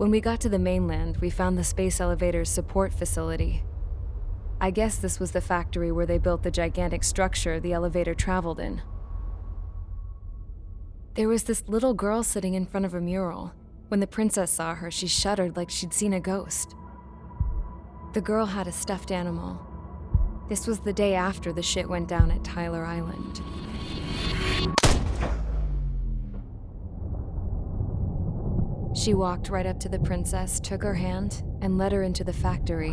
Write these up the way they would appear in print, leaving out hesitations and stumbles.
When we got to the mainland, we found the space elevator's support facility. I guess this was the factory where they built the gigantic structure the elevator traveled in. There was this little girl sitting in front of a mural. When the princess saw her, she shuddered like she'd seen a ghost. The girl had a stuffed animal. This was the day after the shit went down at Tyler Island. She walked right up to the princess, took her hand, and led her into the factory.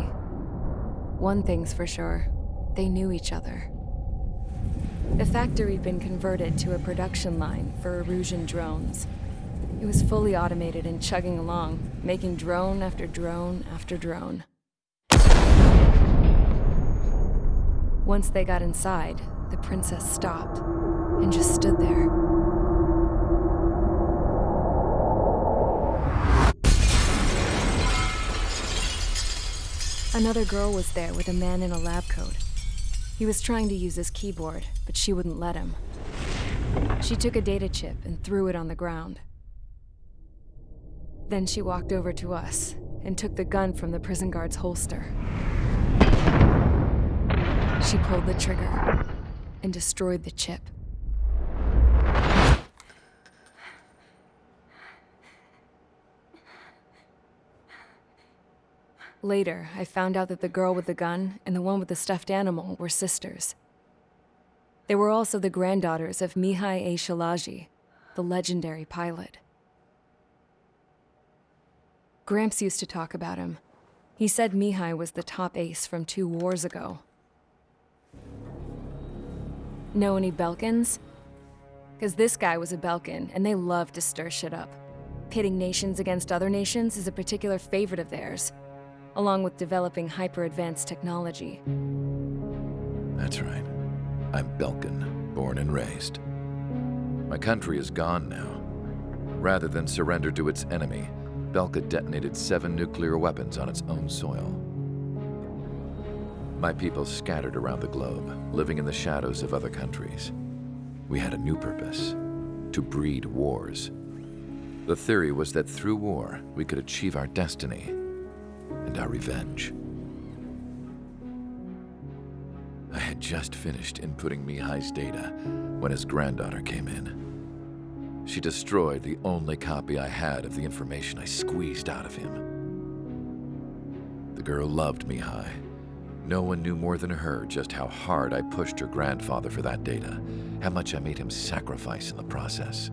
One thing's for sure, they knew each other. The factory'd been converted to a production line for Erusian drones. It was fully automated and chugging along, making drone after drone after drone. Once they got inside, the princess stopped and just stood there. Another girl was there with a man in a lab coat. He was trying to use his keyboard, but she wouldn't let him. She took a data chip and threw it on the ground. Then she walked over to us and took the gun from the prison guard's holster. She pulled the trigger and destroyed the chip. Later, I found out that the girl with the gun and the one with the stuffed animal were sisters. They were also the granddaughters of Mihai A. Shalaji, the legendary pilot. Gramps used to talk about him. He said Mihai was the top ace from 2 wars ago. Know any Belkans? Because this guy was a Belkan, and they love to stir shit up. Pitting nations against other nations is a particular favorite of theirs, along with developing hyper-advanced technology. That's right. I'm Belkan, born and raised. My country is gone now. Rather than surrender to its enemy, Belka detonated 7 nuclear weapons on its own soil. My people scattered around the globe, living in the shadows of other countries. We had a new purpose: to breed wars. The theory was that through war, we could achieve our destiny and our revenge. I had just finished inputting Mihai's data when his granddaughter came in. She destroyed the only copy I had of the information I squeezed out of him. The girl loved Mihai. No one knew more than her just how hard I pushed her grandfather for that data, how much I made him sacrifice in the process.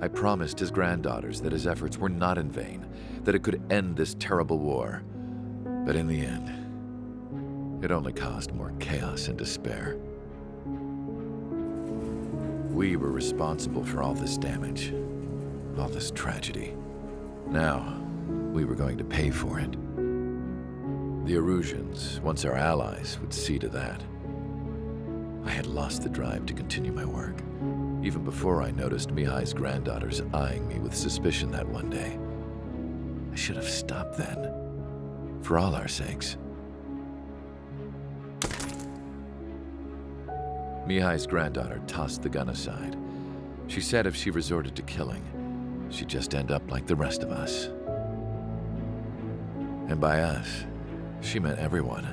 I promised his granddaughters that his efforts were not in vain, that it could end this terrible war. But in the end, it only caused more chaos and despair. We were responsible for all this damage, all this tragedy. Now, we were going to pay for it. The Erusians, once our allies, would see to that. I had lost the drive to continue my work, even before I noticed Mihai's granddaughters eyeing me with suspicion that one day. I should have stopped then, for all our sakes. Mihai's granddaughter tossed the gun aside. She said if she resorted to killing, she'd just end up like the rest of us. And by us, she meant everyone,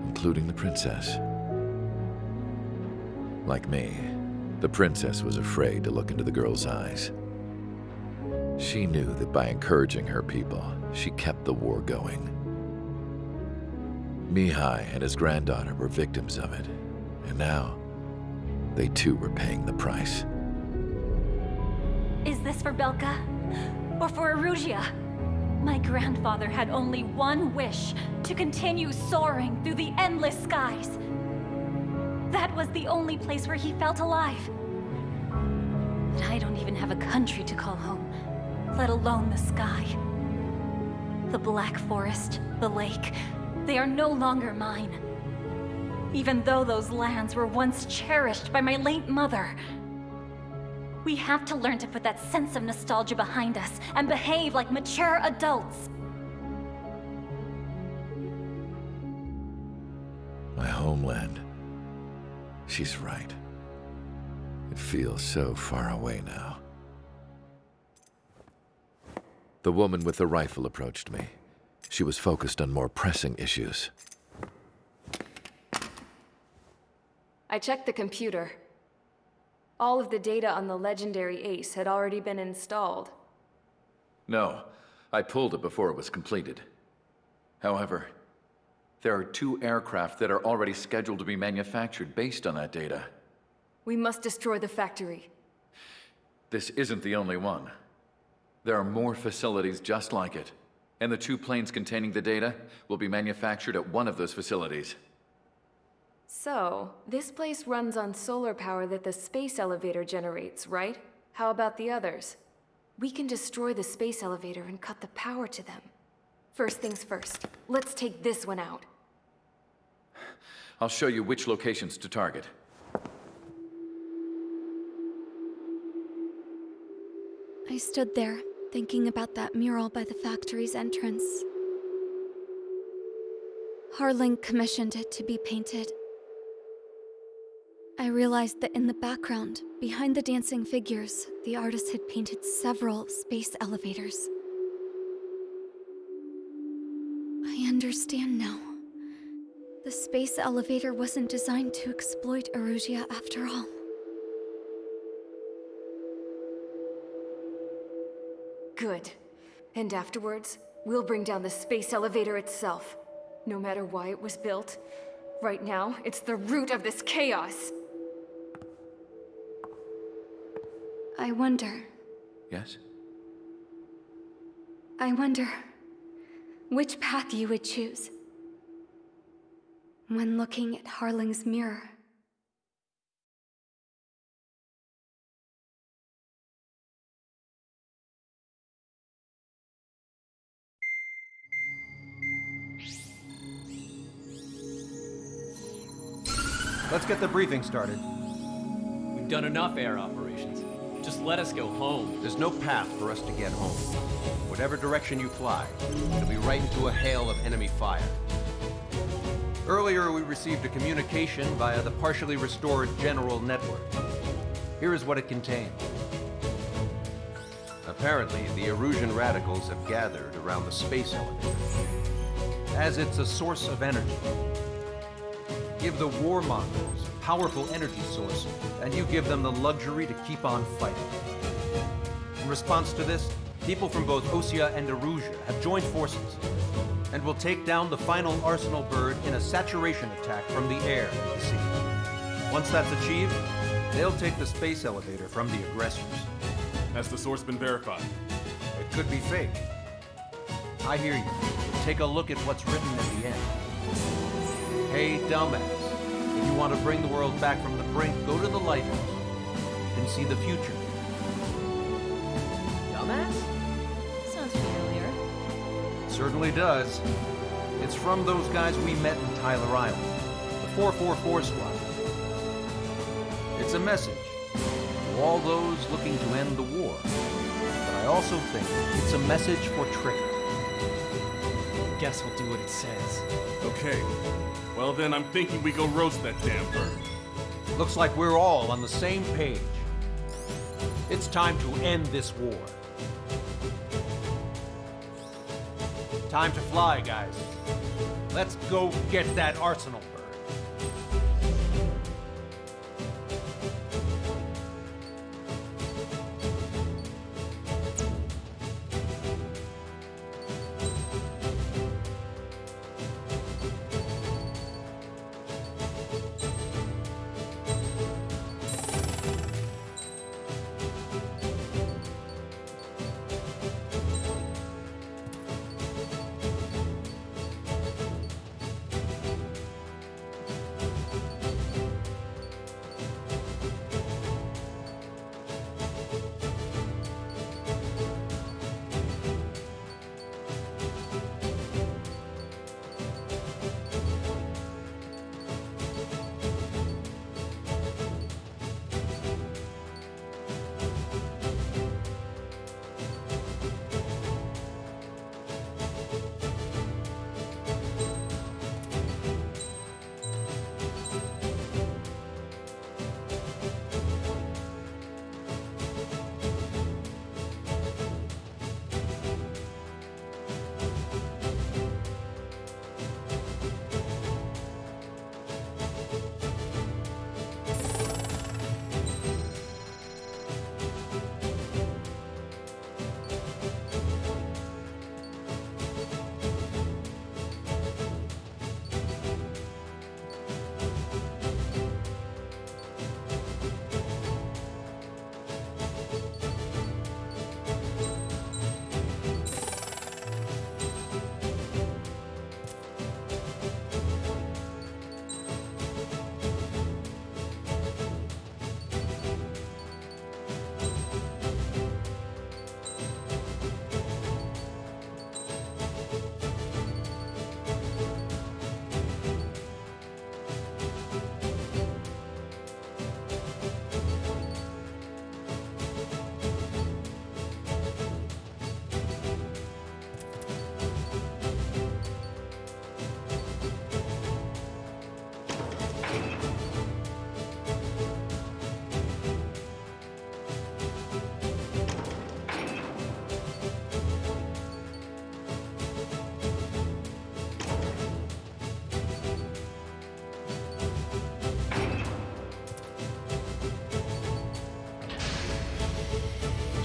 including the princess. Like me, the princess was afraid to look into the girl's eyes. She knew that by encouraging her people, she kept the war going. Mihai and his granddaughter were victims of it, and now they too were paying the price. Is this for Belka? Or for Erusia? My grandfather had only one wish: to continue soaring through the endless skies. That was the only place where he felt alive. But I don't even have a country to call home, let alone the sky. The Black Forest, the lake, they are no longer mine. Even though those lands were once cherished by my late mother. We have to learn to put that sense of nostalgia behind us and behave like mature adults. My homeland. She's right. It feels so far away now. The woman with the rifle approached me. She was focused on more pressing issues. I checked the computer. All of the data on the legendary ace had already been installed. No, I pulled it before it was completed. However, there are 2 aircraft that are already scheduled to be manufactured based on that data. We must destroy the factory. This isn't the only one. There are more facilities just like it, and the 2 planes containing the data will be manufactured at one of those facilities. So, this place runs on solar power that the space elevator generates, right? How about the others? We can destroy the space elevator and cut the power to them. First things first, let's take this one out. I'll show you which locations to target. I stood there, thinking about that mural by the factory's entrance. Harling commissioned it to be painted. I realized that in the background, behind the dancing figures, the artist had painted several space elevators. I understand now. The space elevator wasn't designed to exploit Erusia after all. Good. And afterwards, we'll bring down the space elevator itself. No matter why it was built, right now, it's the root of this chaos. I wonder Yes? which path you would choose when looking at Harling's mirror. Let's get the briefing started. We've done enough air operations. Just let us go home. There's no path for us to get home. Whatever direction you fly, it'll be right into a hail of enemy fire. Earlier, we received a communication via the partially restored general network. Here is what it contained. Apparently, the Erusian radicals have gathered around the space elevator, as it's a source of energy. Give the warmongers a powerful energy source, and you give them the luxury to keep on fighting. In response to this, people from both Osea and Erusia have joined forces, and will take down the final Arsenal bird in a saturation attack from the air and the sea. Once that's achieved, they'll take the space elevator from the aggressors. Has the source been verified? It could be fake. I hear you, but take a look at what's written at the end. Hey, dumbass, if you want to bring the world back from the brink, go to the Lighthouse. You can see the future. Dumbass? Sounds familiar. It certainly does. It's from those guys we met in Tyler Island, the 444 squad. It's a message to all those looking to end the war. But I also think it's a message for Trigger. Guess we'll do what it says. Okay. Well then, I'm thinking we go roast that damn bird. Looks like we're all on the same page. It's time to end this war. Time to fly, guys. Let's go get that Arsenal bird.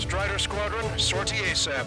Strider Squadron, sortie ASAP.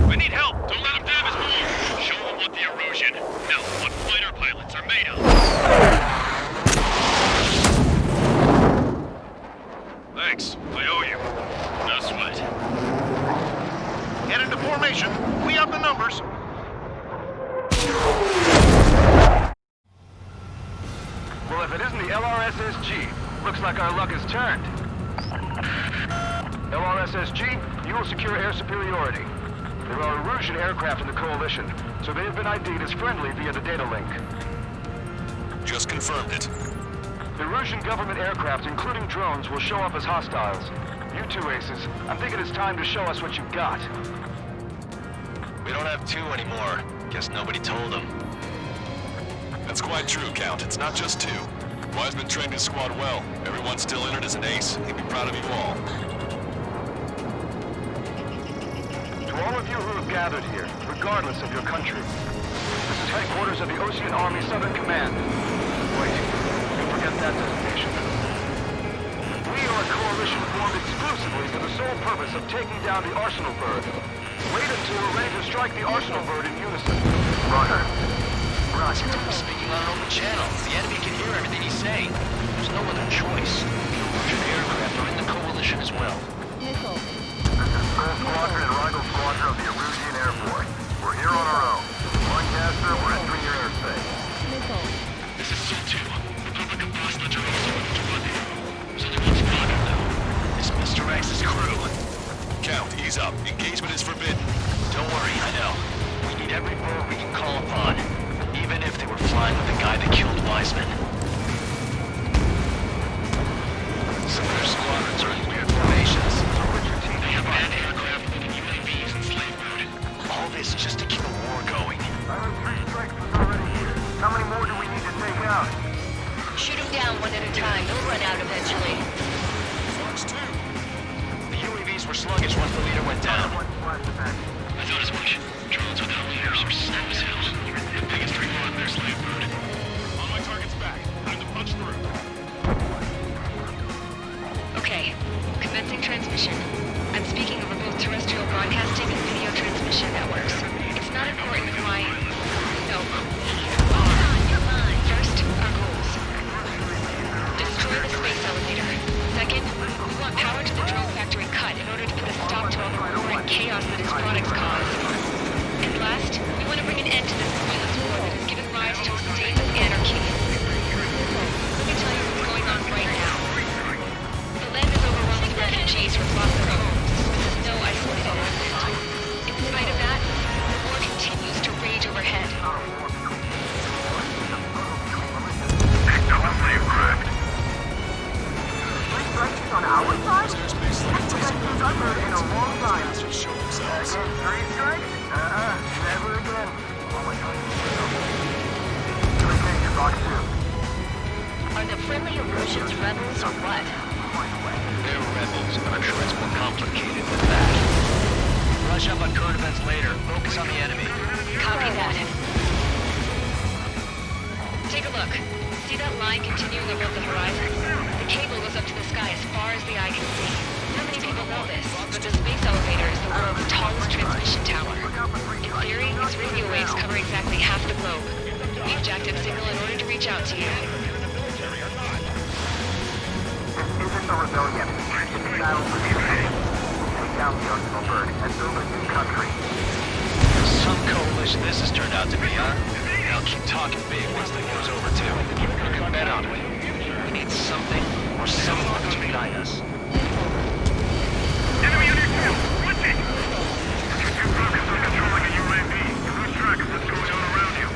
We need help! Don't let them damage more! Show them what the erosion, no, what fighter pilots are made of! Thanks, I owe you. No sweat. Get into formation. We have the numbers. Well, if it isn't the LRSSG, looks like our luck has turned. LRSSG, you will secure air superiority. There are Erusian aircraft in the Coalition, so they have been ID'd as friendly via the data link. Just confirmed it. Erusian government aircraft, including drones, will show up as hostiles. You two aces, I'm thinking it's time to show us what you've got. We don't have two anymore. Guess nobody told them. That's quite true, Count. It's not just two. Wiseman trained his squad well. Everyone's still in it as an ace. He'd be proud of you all. To all of you who have gathered here, regardless of your country, this is headquarters of the Ocean Army Southern Command. Wait, you forget that designation. We are a coalition formed exclusively for the sole purpose of taking down the Arsenal Bird. Wait until we're ready to strike the Arsenal Bird in unison. Roger. Roger, we're speaking on an open channel. The enemy can hear everything he's saying. There's no other choice. The Erusian aircraft are in the Coalition as well. First Squadron and Rival Squadron of the Erusian Air Force. We're here on our own. Lancaster, we're entering your airspace. This is Zone 2. Republic of Bosnia Germany to run it. There's only one squadron, though. It's Mr. X's crew. Count, ease up. Engagement is forbidden. Don't worry, I know. We need every bird we can call upon. Even if they were flying with the guy that killed Wiseman. Some of their squadrons are in weird formations. They have anti-aircraft with UAVs and slave mode. All this just to keep a war going. I heard 3 strikes was already here. How many more do we need to take out? Shoot them down one at a time. They'll run out eventually. Fox 2. The UAVs were sluggish once the leader went down. I thought as much. Drones without leaders are slow as hell. The biggest recall in their slave mode. On my target's back. Time to punch through. Okay, commencing transmission. I'm speaking over both terrestrial broadcasting and video transmission networks. It's not important who I... No. First, our goals. Destroy the space elevator. Second, we want power to the drone factory cut in order to put a stop to all the war and chaos that its products cause. And last, we want to bring an end to this pointless war that has given rise to a state of anarchy. Let me tell you what's going on right now. The land is overwhelmed with refugees who have lost their homes. This is no isolated incident. In spite of that, the war continues to rage overhead. On our side? I've heard in a long time. Show themselves. 3 strikes? Never again. Oh my god. Okay, Fox 2. Are the friendly Erusians rebels or what? They're rebels, but I'm sure it's more complicated than that. Brush up on current events later. Focus on the enemy. Copy that. Take a look. See that line continuing above the horizon? The cable goes up to the sky as far as the eye can see. Not many people know this, but the space elevator is the world's tallest transmission tower. In theory, its radio waves cover exactly half the globe. We've jacked up signal in order to reach out to you. This isn't a rebellion. It's a battle for humanity. Take down the Arsenal Bird and build a new country. Some coalition this has turned out to be, huh? I'll keep talking big once the war's over, too. You can bet on it. We need something or someone to unite us. Enemy on your tail. What's it? You're focused on controlling a UAV. You lose track of what's going on around you.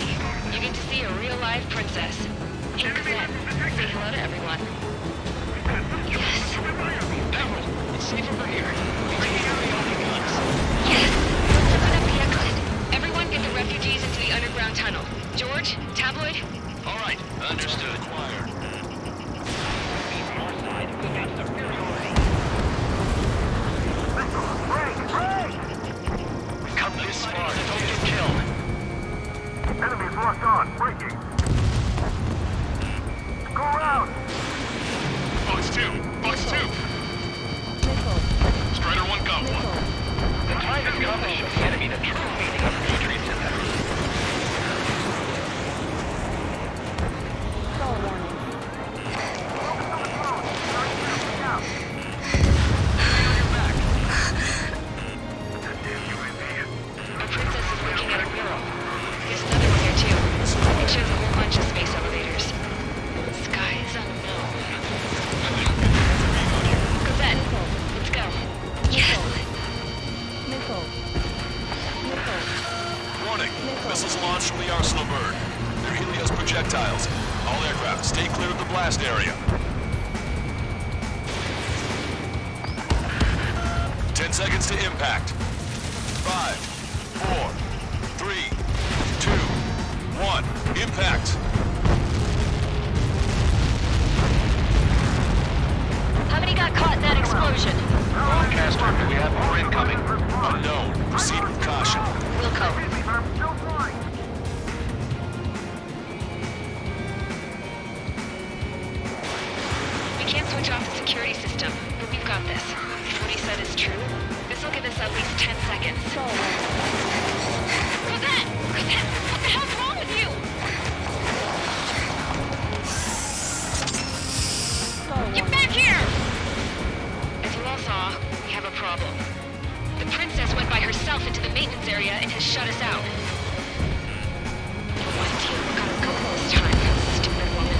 You get to see a real live princess. Hey, Gazette, say hello to everyone. Yes. Emerald, it's safe over here. We can carry all the guns. Yes. Open up the exit. Everyone get the refugees into the underground tunnel. George, Tabloid. All right, understood. Our side, we've got superiority. We've come this far, don't get killed. Enemies locked on. Breaking. Go around. Box 2! Box 2! Strider 1 got one. The time has come to show the enemy the true meaning of patriotism. Our princess is looking at a mural. There's another one here too. It shows a whole bunch of space elevators. Skies unknown. Gazette, let's go. Yes! Warning! Missiles launched from the Arsenal bird. They're Helios projectiles. All aircraft, stay clear of the blast area. 10 seconds to impact. 5, 4, 3, 2, 1. Impact! How many got caught in that explosion? Broadcaster, do we have more incoming? Unknown. Proceed with caution. Wilco. I'm still flying. We can't switch off the security system, but we've got this. If what he said is true, this will give us at least 10 seconds. Gazette! Gazette! What the hell's wrong with you? Get back here! As you all saw, we have a problem. The princess went by herself into the maintenance area and has shut us out. Why did you got us going this time, stupid woman?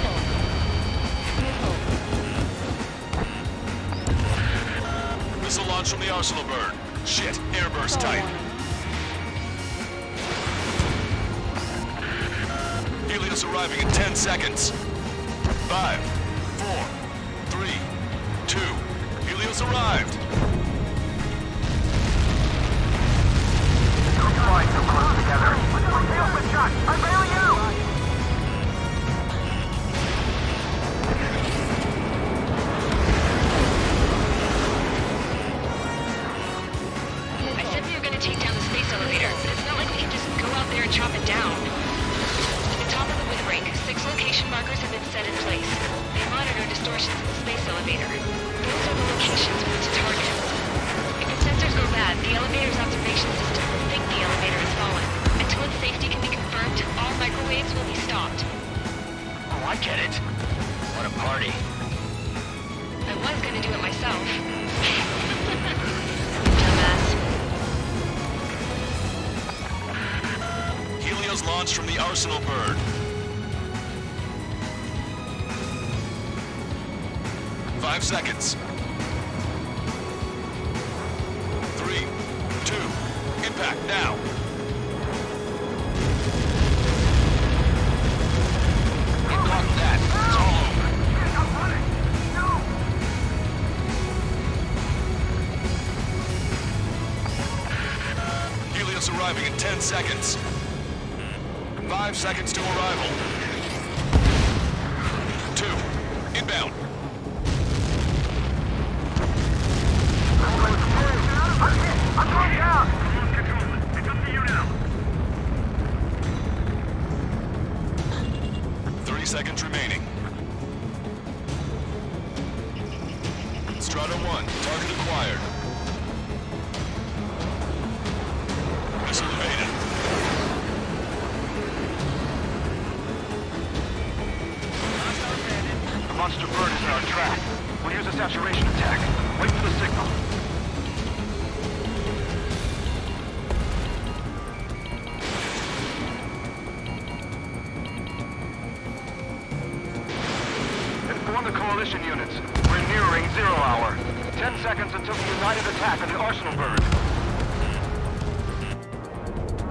Missile launch from the Arsenal bird. Shit, airburst type. Helios arriving in 10 seconds. 5, 4, 3, 2. Helios arrived. Don't fly so close together. Open shot. I bail you. I said we were going to take down the space elevator, but it's not like we can just go out there and chop it down. At the top of the windbreak, 6 location markers have been set in place. They monitor distortions in the space elevator. Those are the locations we need to target. If the sensors go bad, the elevator's observation system will think the elevator has fallen. Until its safety can be confirmed, all microwaves will be stopped. Oh, I get it. What a party. I was going to do it myself. Dumbass. Helios launched from the Arsenal bird. 5 seconds. 3, 2, impact now. You got that. It's all over. Helios arriving in 10 seconds. 5 seconds to arrival. 2, inbound. I'm going down. It's up to you now. 30 seconds remaining. Strata 1, target acquired. Missile evaded. The monster bird is in our track. We'll use a saturation attack. Wait for the signal. Inform the coalition units. We're nearing 0 hour. 10 seconds until the united attack on the Arsenal bird.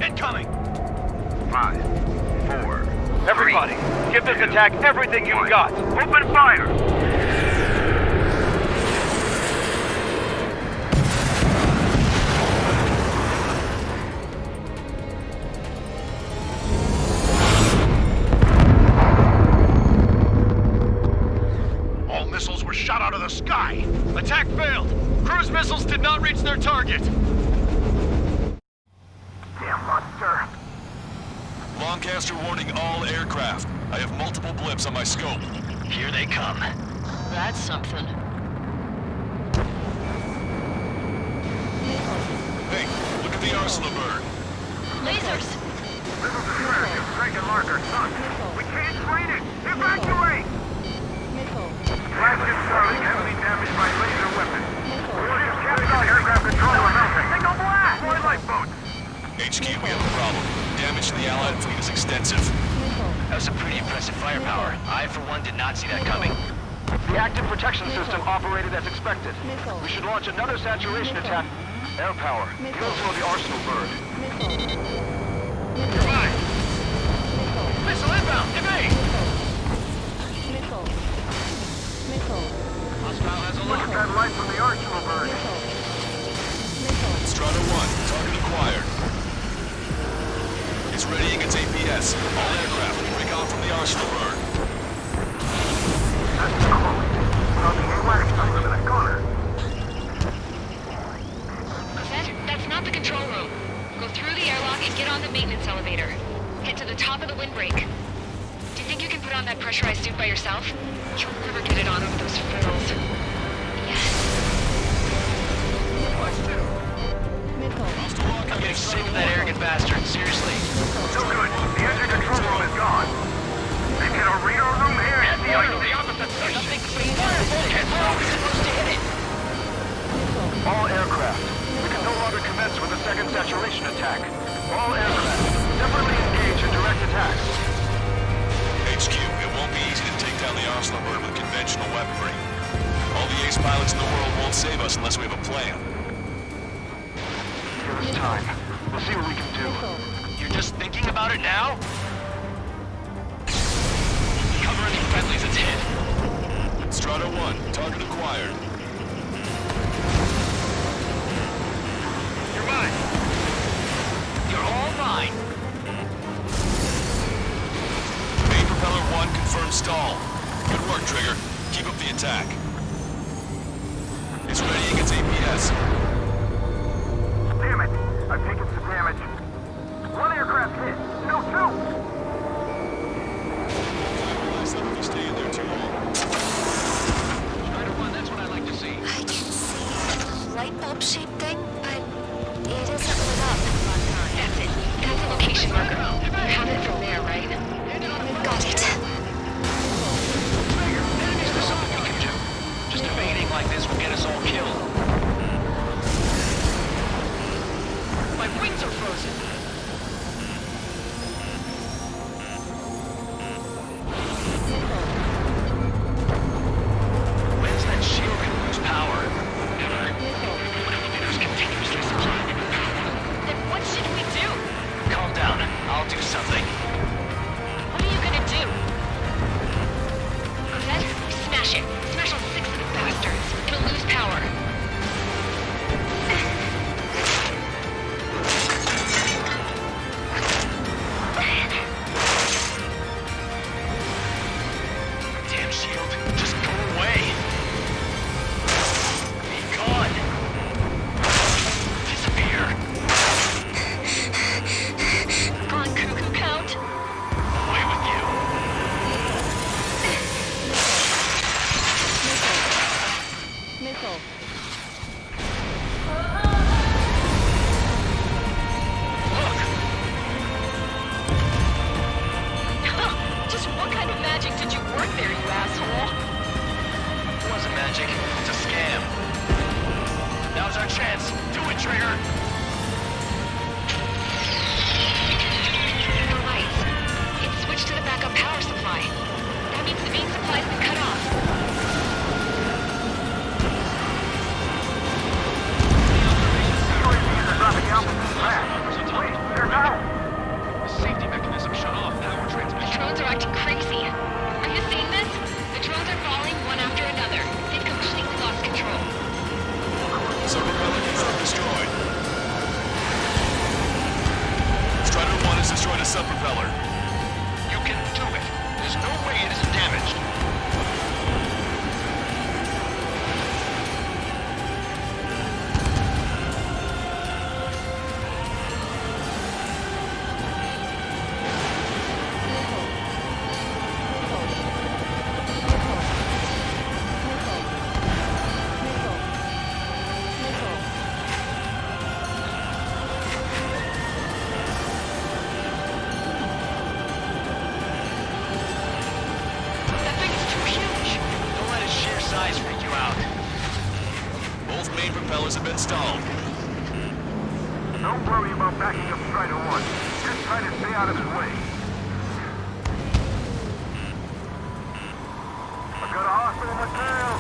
Incoming! 5, Everybody, give this attack everything you've got. Open fire! All missiles were shot out of the sky. Attack failed. Cruise missiles did not reach their target. Damn monster. Lancaster warning all aircraft. I have multiple blips on my scope. Here they come. That's something. Hey, look at the arsenal bird. Lasers! This is the strategy of striking marker, son. We can't train it! Evacuate! Flagship Starling heavily damaged by laser weapons. Warriors carried out aircraft control are mounted. Signal blast! Deploy lifeboats! HQ, we have a problem. Damage to the Allied fleet is extensive. That was some pretty impressive firepower. I, for one, did not see that coming. The active protection system operated as expected. We should launch another saturation attack. Air power. Kill some of the arsenal bird. Goodbye! Missile inbound! Evade! Hostile has a Look at lock. that light from the arsenal bird. Strata 1, target acquired. It's readying its APS. All aircraft, break off from the arsenal bird. That's close. Well, the AWACS system in a corner. That's not the control room. Go through the airlock and get on the maintenance elevator. Get to the top of the windbreak. Do you think you can put on that pressurized suit by yourself? You'll never get it on over those frills. Yes. I'm getting sick of that arrogant bastard, seriously. So good. The engine control room is gone. They've got a radar room here at the opposite station. Something crazy. Where are we supposed to hit it? All aircraft. We can no longer commence with a second saturation attack. All aircraft. Separately engage in direct attacks. HQ, it won't be easy to take down the arsenal bird with conventional weaponry. All the ace pilots in the world won't save us unless we have a plan. Give us time. We'll see what we can do. You're just thinking about it now? Cover any friendlies, it's hit. Strata 1, target acquired. You're mine. You're all mine. Main propeller 1 confirmed stall. Good work, Trigger. Keep up the attack. It's readying its APS. Damn it! I've taken some damage. One aircraft hit. No, two! Realize that if you stay in there too long. Strider 1, that's what I like to see. I can see a light bulb shaped thing, but it isn't lit up. That's it. That's a location marker. You have it from there, right? Got it. Is there something we can do? Just evading like this will get us all killed. My wings are frozen. When's that shield gonna lose power? Never. Elevators continuously supply. Then what should we do? Calm down. I'll do something. What are you gonna do? Cosette, smash it. Smash all 6 of the bastards. It'll lose power. Damn shield. Just go away. Be gone. Disappear. Come on, Cuckoo Count. Away with you. Look. Just what kind of magic did you work there, you asshole? It wasn't magic. It's a scam. Now's our chance. Do it, Trigger. The lights. It switched to the backup power supply. That means the main supply's been cut off. UAVs are dropping out from the fast. Wait, they're out! The safety mechanism shut off power The transmission. drones are acting There's no way it isn't damaged. Have been stalled. Don't worry about backing up Strider 1. Just try to stay out of his way. I've got a hostile material.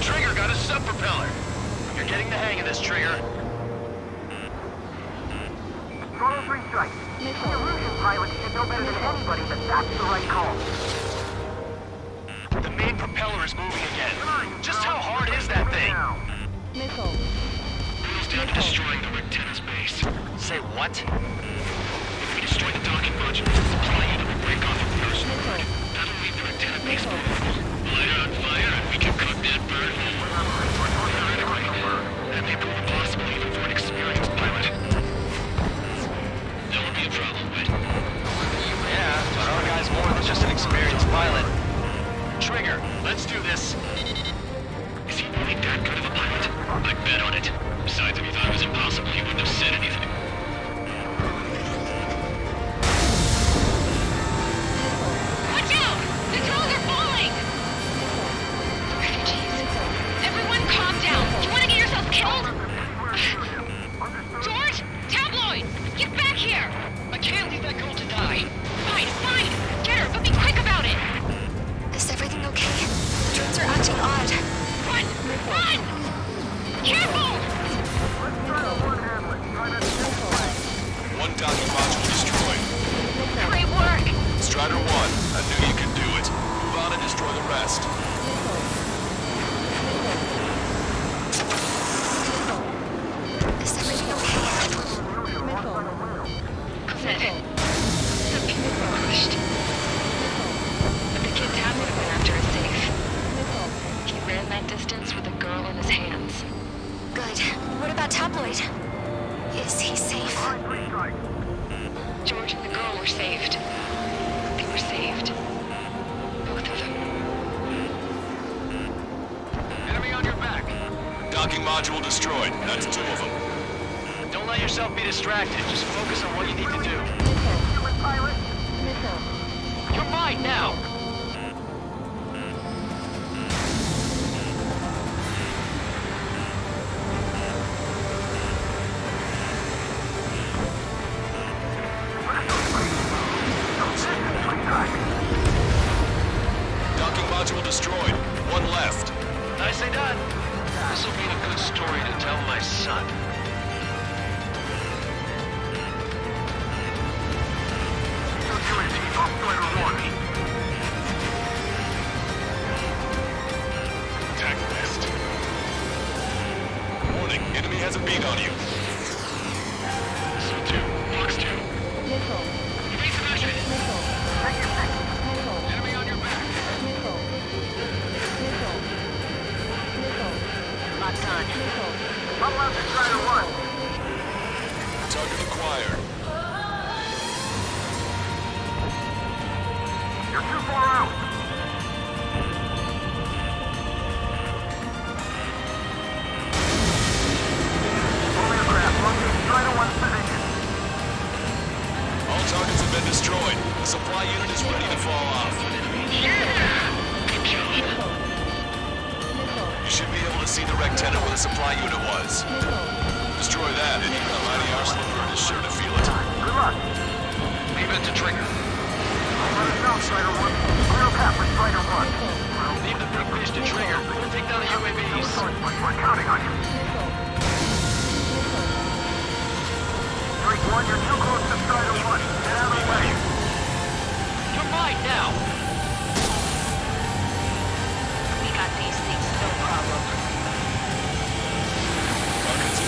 Trigger got a sub-propeller. You're getting the hang of this, Trigger. Total 3 strikes. The illusion pilots should know better than anybody that that's the right call. The main propeller is moving again. Just how hard is that thing? Boils down to destroying the Rectenna's base. Say what? If we destroy the docking module, the supply unit will break off at first. That'll leave the Rectenna base movable. Light it on fire and we can cook that bird. That may prove impossible even for an experienced pilot. That would be a problem, but... Yeah, but our guy's more than just an experienced pilot. Trigger, let's do this. Is he really that good of a pilot? I'd bet on it. Besides, if he thought it was impossible, he wouldn't have said anything. Watch out! The drones are falling! Refugees. Everyone calm down. You want to get yourself killed? George! Tabloid! Get back here! I can't leave that girl to die. Fine, fine! Get her, but be quick about it! Is everything okay? Drones are acting odd. Run! Run! Careful! One docking module destroyed. Great work! Strider 1, I knew you could do it. Move on and destroy the rest. Is everything okay? Some people were crushed. But the kid Tabloid went after is safe. He ran that distance with a girl in his hands. Good. What about Tabloid? Is he safe? George and the girl were saved. They were saved. Both of them. Enemy on your back. Docking module destroyed. That's 2 of them. Don't let yourself be distracted. Just focus on what you need to do. You're mine now! Docking module destroyed. 1 left. Nicely done. This'll be a good story to tell my son. Attack west. Warning, enemy has a beat on you. So 2, box 2. Enemy on your back. Locked on. One left to Strider 1. Target acquired. You're too far out. Only a craft. Locate Strider 1's position. All targets have been destroyed. The supply unit is ready to fall off. You should be able to see the Rectenna where the supply unit was. Destroy that, and even the mighty Arsenal bird is sure to feel it. Good luck. Leave it to Trigger. Let us know, Strider 1. Clear a path for Strider 1. Leave the big fish to Trigger. We'll take down the UAVs. We're counting on you. Drake 1, you're too close to Strider 1. Get out of the way. You're mine now! We got these things, no problem. Targets in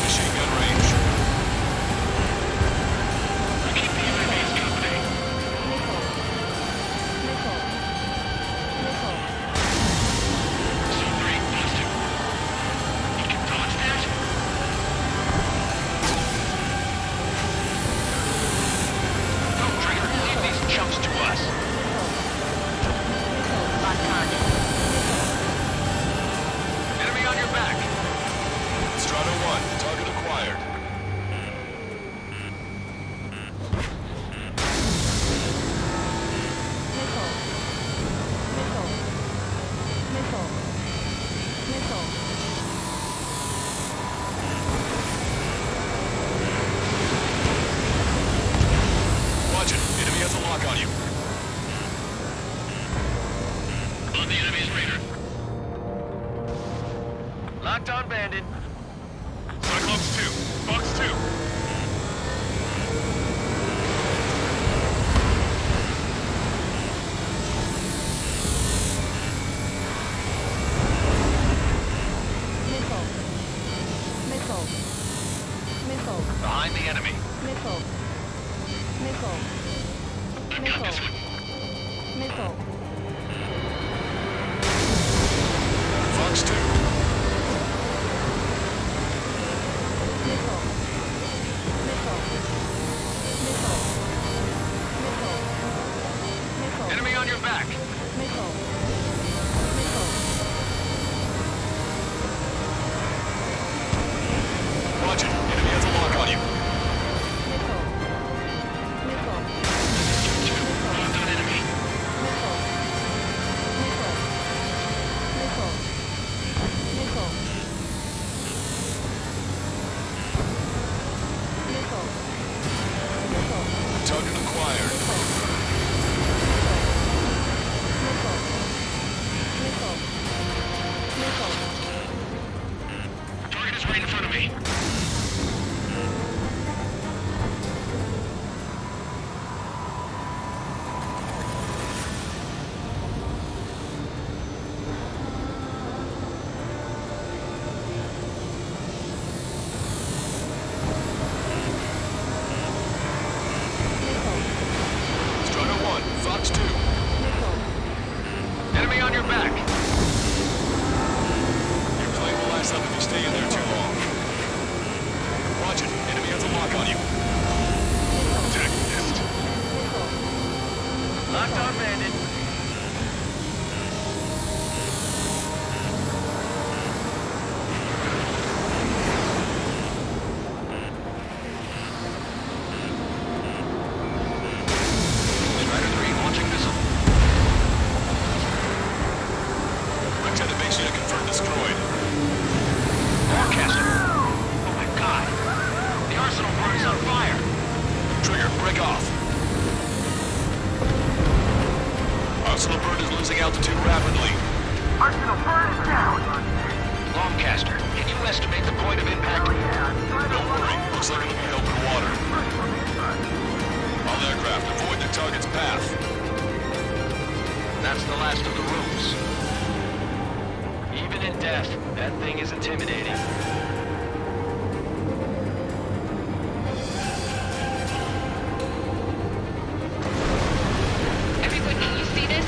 abandoned. Cyclops 2, Fox 2. Behind the enemy. Fox 2. Enemy on your back. Roger. Enemy has a lock on you. Locked on enemy. Target acquired. Target is right in front of me. Strider 1, Fox 2. Enemy on your back. Your plane will last up if you stay in there too long. Roger. Enemy has a lock on you. Tech missed. Locked on bandit. Strider 3 launching missile. Lieutenant makes you to confirm destroyed. Broadcaster. Oh my god. The arsenal room is on fire. Trigger, break off. Arsenal bird is losing altitude rapidly. Arsenal bird is down. Longcaster, can you estimate the point of impact? Don't worry, looks like it'll be open water. All aircraft, avoid the target's path. That's the last of the rooms. Even in death, that thing is intimidating. Everyone, can you see this?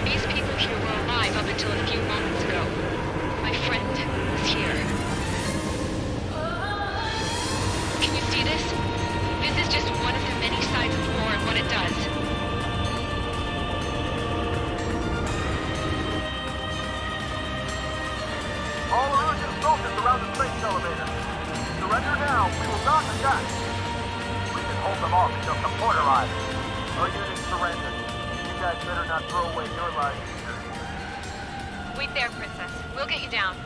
These people here were alive up until a few moments ago. My friend was here. Can you see this? This is just one of the many sides of war and what it does. All Erusian soldiers around the space elevator. Surrender now. We will not attack. We can hold them off until support arrives. Our units surrender. You guys better not throw away your lives either. Wait there, Princess. We'll get you down.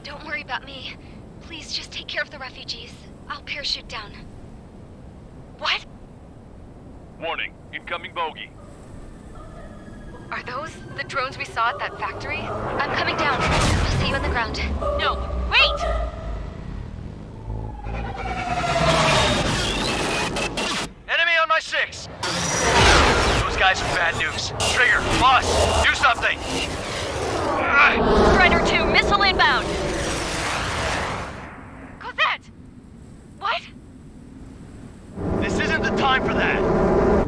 Don't worry about me. Please just take care of the refugees. I'll parachute down. What? Warning, incoming bogey. Are those the drones we saw at that factory? I'm coming down. I'll see you on the ground. No, wait! Enemy on my 6! Those guys are bad news. Trigger, boss, do something! Strider 2, missile inbound! Cosette! What? This isn't the time for that!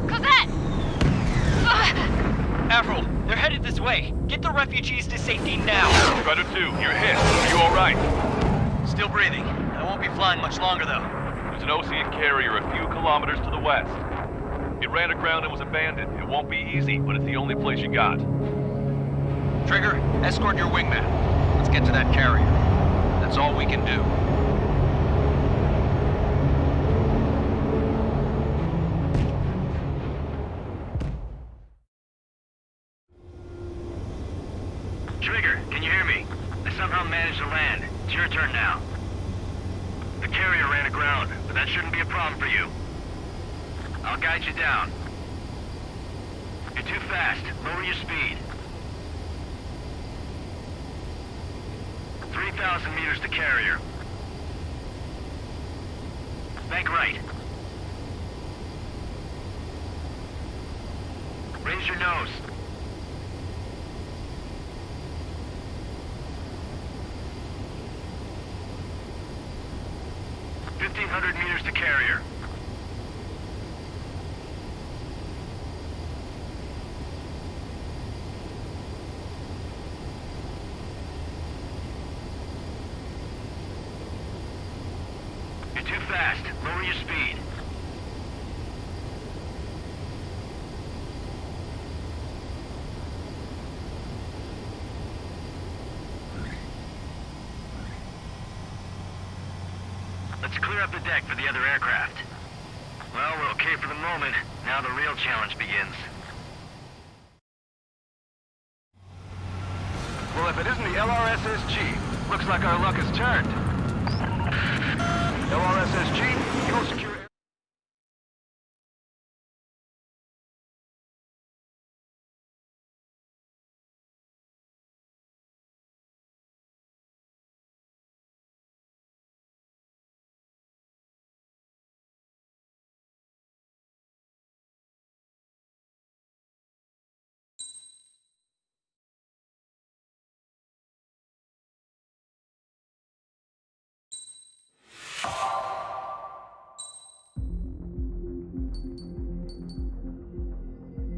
Cosette! Avril, they're headed this way. Get the refugees to safety now. Strider 2, you're hit. Are you alright? Still breathing. I won't be flying much longer, though. There's an Ocean carrier a few kilometers to the west. It ran aground and was abandoned. It won't be easy, but it's the only place you got. Trigger, escort your wingman. Let's get to that carrier. That's all we can do. Trigger, can you hear me? I somehow managed to land. It's your turn now. The carrier ran aground, but that shouldn't be a problem for you. I'll guide you down. You're too fast. Lower your speed. 2,000 meters to carrier. Bank right. Raise your nose. .500 meters to carrier. You're too fast. Lower your speed. Let's clear up the deck for the other aircraft. Well, we're okay for the moment. Now the real challenge begins. Well, if it isn't the LRSSG, looks like our luck has turned. LRSSG, you will secure...